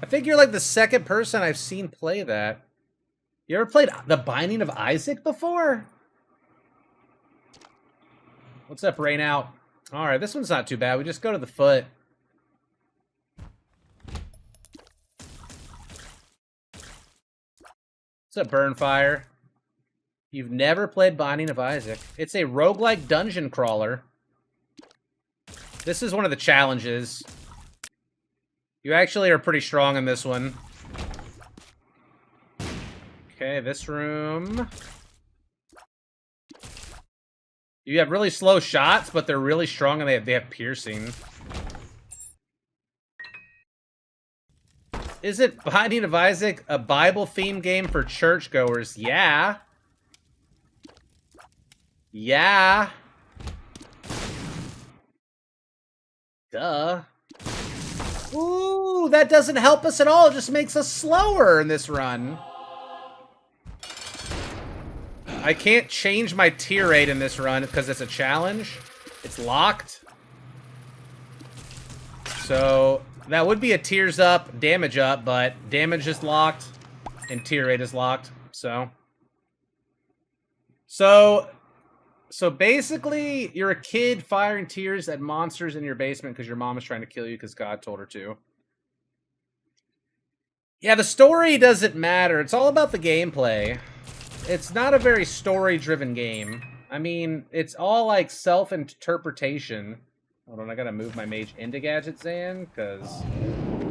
think you're like the second person I've seen play that. You ever played The Binding of Isaac before? What's up, Rain Out? Alright, this one's not too bad. We just go to the foot. What's up, Burnfire? You've never played Binding of Isaac. It's a roguelike dungeon crawler. This is one of the challenges. You actually are pretty strong in this one. Okay, this room. You have really slow shots, but they're really strong and they have piercing. Is it Binding of Isaac a Bible-themed game for churchgoers? Yeah. Yeah. Duh. Ooh, that doesn't help us at all. It just makes us slower in this run. I can't change my tier rate in this run because it's a challenge. It's locked. So that would be a tiers up, damage up, but damage is locked and tier rate is locked. So basically, you're a kid firing tears at monsters in your basement because your mom is trying to kill you because God told her to. Yeah, the story doesn't matter. It's all about the gameplay. It's not a very story-driven game. I mean, it's all like self-interpretation. Hold on, I gotta move my mage into Gadget Zan because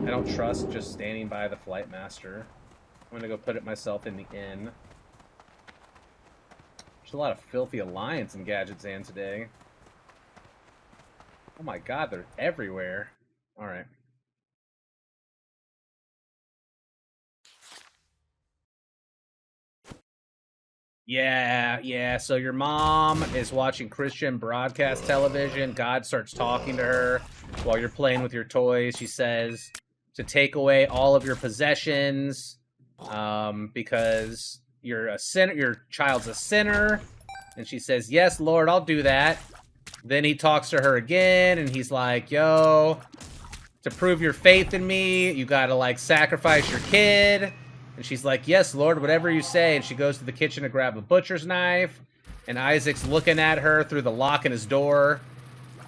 I don't trust just standing by the Flight Master. I'm gonna go put it myself in the inn. There's a lot of filthy alliance in Gadget Zan today. Oh my god, they're everywhere. Alright. Yeah, so your mom is watching Christian broadcast television. God starts talking to her while you're playing with your toys. She says to take away all of your possessions because you're a sinner. Your child's a sinner. And she says, yes, Lord, I'll do that. Then he talks to her again, and he's like, yo, to prove your faith in me, you gotta, like, sacrifice your kid. And she's like, yes, Lord, whatever you say. And she goes to the kitchen to grab a butcher's knife. And Isaac's looking at her through the lock in his door.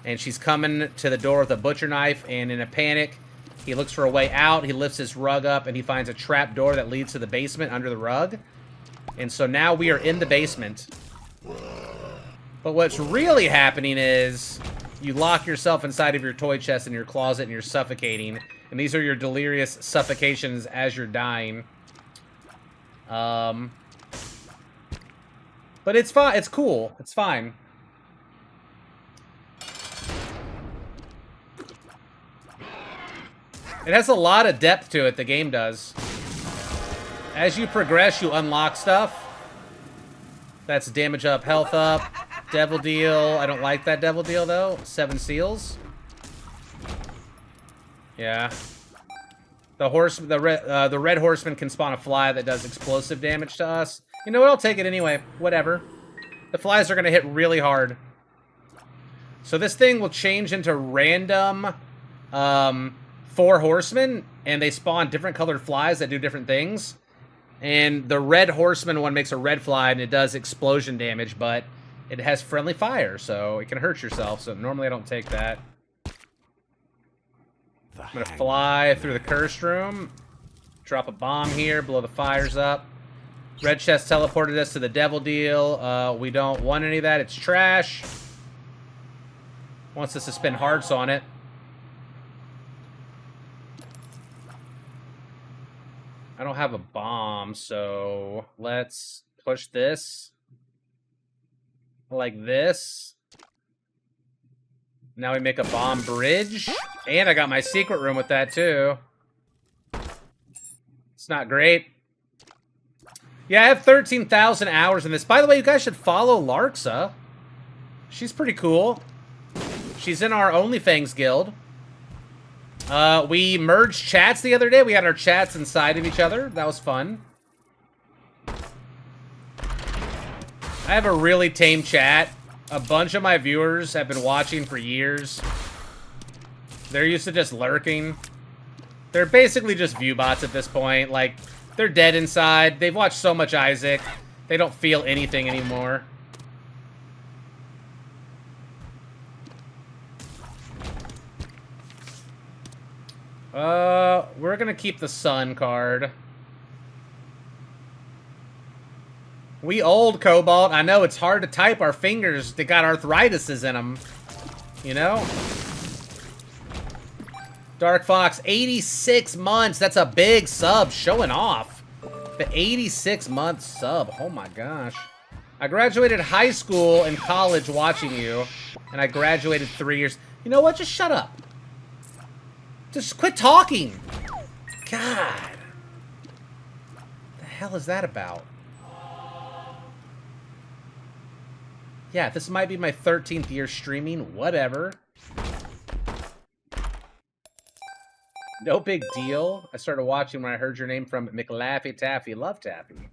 And she's coming to the door with a butcher knife. And in a panic, he looks for a way out. He lifts his rug up, and he finds a trap door that leads to the basement under the rug. And so now we are in the basement. But what's really happening is you lock yourself inside of your toy chest in your closet, and you're suffocating. And these are your delirious suffocations as you're dying. But it's fine. It's cool. It's fine. It has a lot of depth to it, the game does. As you progress, you unlock stuff. That's damage up, health up, devil deal. I don't like that devil deal, though. 7 seals. Yeah. The red horseman can spawn a fly that does explosive damage to us. You know what? I'll take it anyway. Whatever. The flies are going to hit really hard. So this thing will change into random 4 horsemen, and they spawn different colored flies that do different things. And the red horseman one makes a red fly, and it does explosion damage, but it has friendly fire, so it can hurt yourself. So normally I don't take that. I'm gonna fly through the cursed room, drop a bomb here, blow the fires up. Red chest teleported us to the devil deal. We don't want any of that. It's trash. Wants us to spend hearts on it. I don't have a bomb, so let's push this like this. Now we make a bomb bridge. And I got my secret room with that, too. It's not great. Yeah, I have 13,000 hours in this. By the way, you guys should follow Larxa. She's pretty cool. She's in our OnlyFans guild. We merged chats the other day. We had our chats inside of each other. That was fun. I have a really tame chat. A bunch of my viewers have been watching for years. They're used to just lurking. They're basically just view bots at this point. Like, they're dead inside. They've watched so much Isaac. They don't feel anything anymore. We're gonna keep the sun card. We old, Cobalt. I know, it's hard to type. Our fingers, they got arthritises in them. You know? Dark Fox, 86 months. That's a big sub, showing off. The 86-month sub. Oh my gosh. I graduated high school and college watching you, and I graduated 3 years. You know what? Just shut up. Just quit talking. God. What the hell is that about? Yeah, this might be my 13th year streaming. Whatever. No big deal. I started watching when I heard your name from McLaffy Taffy. Love Taffy.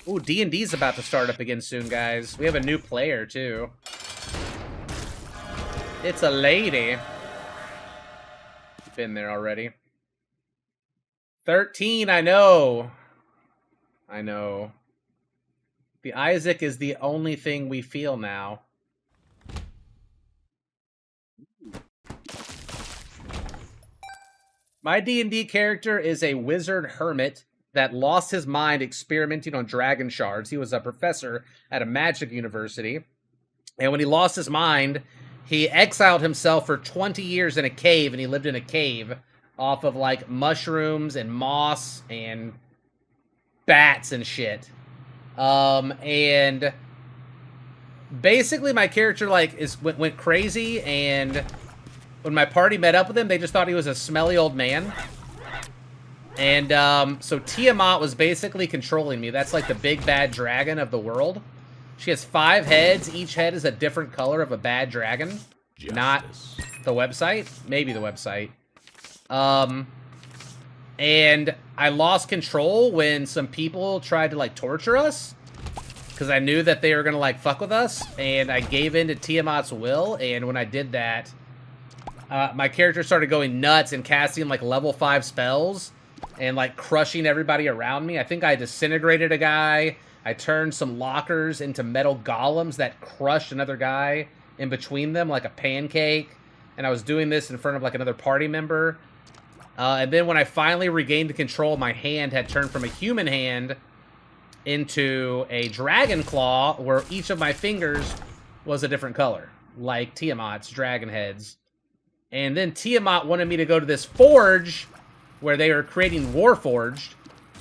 Ooh, D&D's about to start up again soon, guys. We have a new player, too. It's a lady. Been there already. 13, I know. I know. The Isaac is the only thing we feel now. My D&D character is a wizard hermit that lost his mind experimenting on dragon shards. He was a professor at a magic university. And when he lost his mind, he exiled himself for 20 years in a cave, and he lived in a cave off of, like, mushrooms and moss and bats and shit. And basically my character, like, went crazy, and when my party met up with him, they just thought he was a smelly old man. And, so Tiamat was basically controlling me. That's, like, the big bad dragon of the world. She has 5 heads. Each head is a different color of a bad dragon. Justice. Not the website. Maybe the website. And I lost control when some people tried to, like, torture us. Because I knew that they were going to, like, fuck with us. And I gave in to Tiamat's will. And when I did that, my character started going nuts and casting, like, level 5 spells. And, like, crushing everybody around me. I think I disintegrated a guy. I turned some lockers into metal golems that crushed another guy in between them like a pancake. And I was doing this in front of, like, another party member. And then when I finally regained the control, my hand had turned from a human hand into a dragon claw, where each of my fingers was a different color, like Tiamat's dragon heads. And then Tiamat wanted me to go to this forge where they were creating Warforged,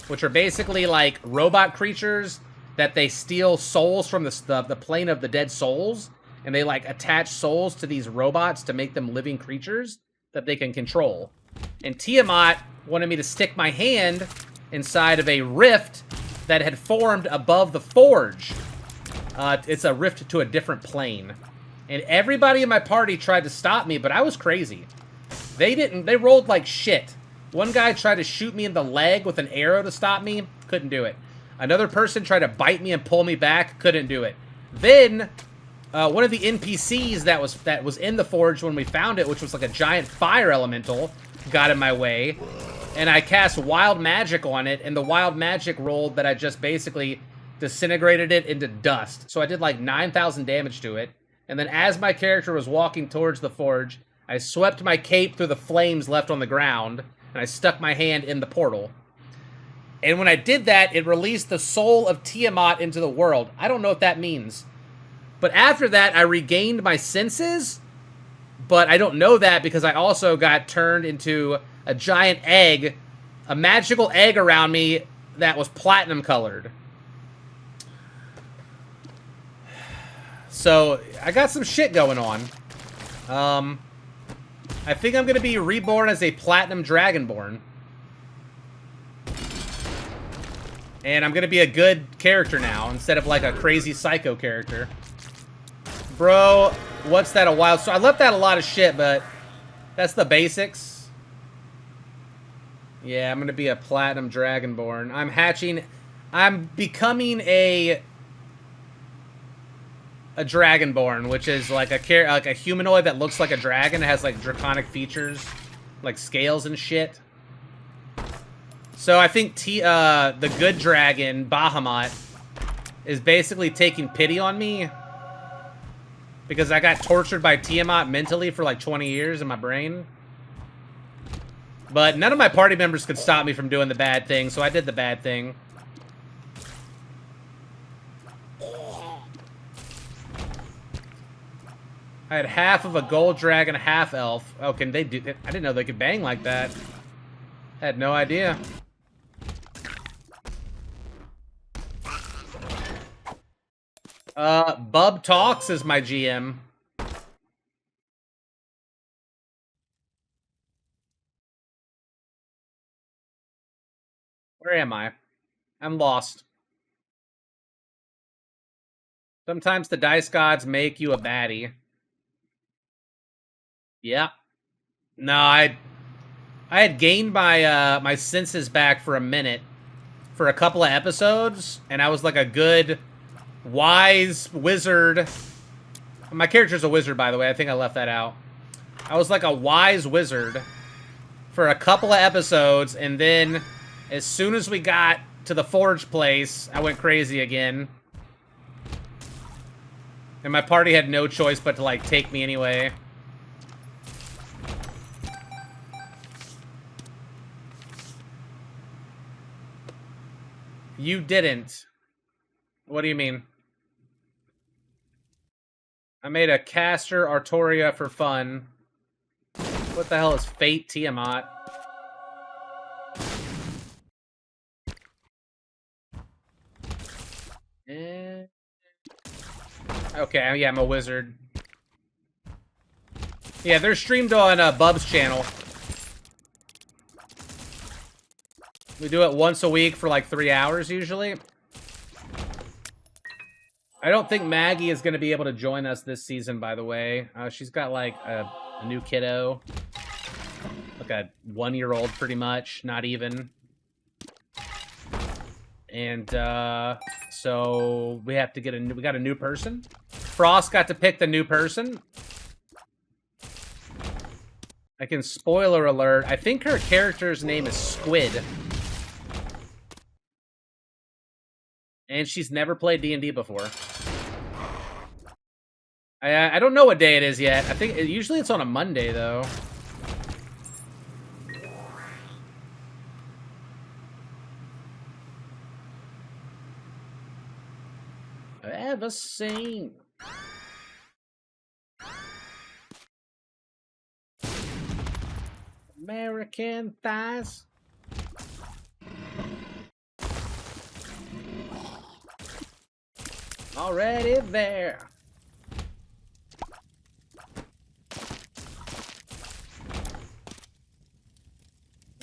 which are basically like robot creatures that they steal souls from the plane of the dead souls, and they, like, attach souls to these robots to make them living creatures that they can control. And Tiamat wanted me to stick my hand inside of a rift that had formed above the forge. It's a rift to a different plane. And everybody in my party tried to stop me, but I was crazy. They didn't. They rolled like shit. One guy tried to shoot me in the leg with an arrow to stop me. Couldn't do it. Another person tried to bite me and pull me back. Couldn't do it. Then, one of the NPCs that was in the forge when we found it, which was like a giant fire elemental, got in my way. And I cast Wild Magic on it, and the Wild Magic rolled that I just basically disintegrated it into dust. So I did like 9,000 damage to it. And then as my character was walking towards the forge, I swept my cape through the flames left on the ground, and I stuck my hand in the portal. And when I did that, it released the soul of Tiamat into the world. I don't know what that means. But after that, I regained my senses. But I don't know that because I also got turned into a giant egg, a magical egg around me that was platinum colored. So, I got some shit going on. I think I'm going to be reborn as a platinum dragonborn. And I'm going to be a good character now, instead of like a crazy psycho character. Bro, what's that, a wild... So I left out a lot of shit, but that's the basics. Yeah, I'm going to be a platinum dragonborn. I'm hatching... I'm becoming a dragonborn, which is like a humanoid that looks like a dragon. It has like draconic features like scales and shit. So I think the good dragon, Bahamut, is basically taking pity on me because I got tortured by Tiamat mentally for like 20 years in my brain. But none of my party members could stop me from doing the bad thing, so I did the bad thing. I had half of a gold dragon, half elf. Oh, can they do... I didn't know they could bang like that. I had no idea. Bub Talks is my GM. Where am I? I'm lost. Sometimes the dice gods make you a baddie. Yeah. No, I had gained my my senses back for a minute, for a couple of episodes, and I was like a good, wise wizard. My character's a wizard, by the way. I think I left that out. I was like a wise wizard for a couple of episodes, and then as soon as we got to the forge place, I went crazy again. And my party had no choice but to, like, take me anyway. You didn't. What do you mean? I made a caster Artoria for fun. What the hell is Fate Tiamat? Okay, yeah, I'm a wizard. Yeah, they're streamed on Bub's channel. We do it once a week for like 3 hours usually. I don't think Maggie is going to be able to join us this season, by the way. She's got like a new kiddo. Like a 1-year-old pretty much, not even. And so we have to get we got a new person. Frost got to pick the new person. I can spoiler alert. I think her character's name is Squid. And she's never played D&D before. I don't know what day it is yet. I think usually it's on a Monday, though. I've ever seen. American thighs. Already there.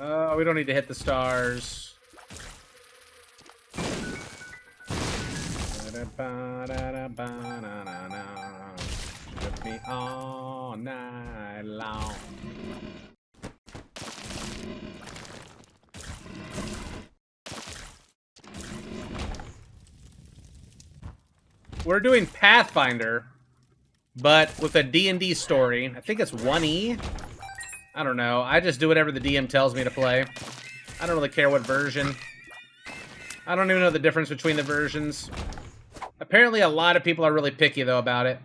Oh, we don't need to hit the stars. Took me all night long. We're doing Pathfinder, but with a D&D story. I think it's 1E. I don't know. I just do whatever the DM tells me to play. I don't really care what version. I don't even know the difference between the versions. Apparently a lot of people are really picky, though, about it.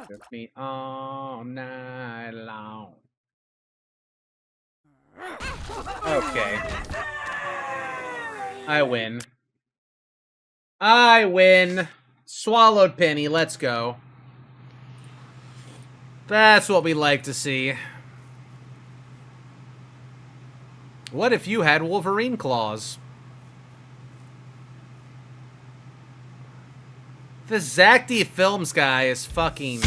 Took me all night long. Okay. I win. I win. Swallowed penny, let's go. That's what we like to see. What if you had Wolverine claws? The Zach D Films guy is fucking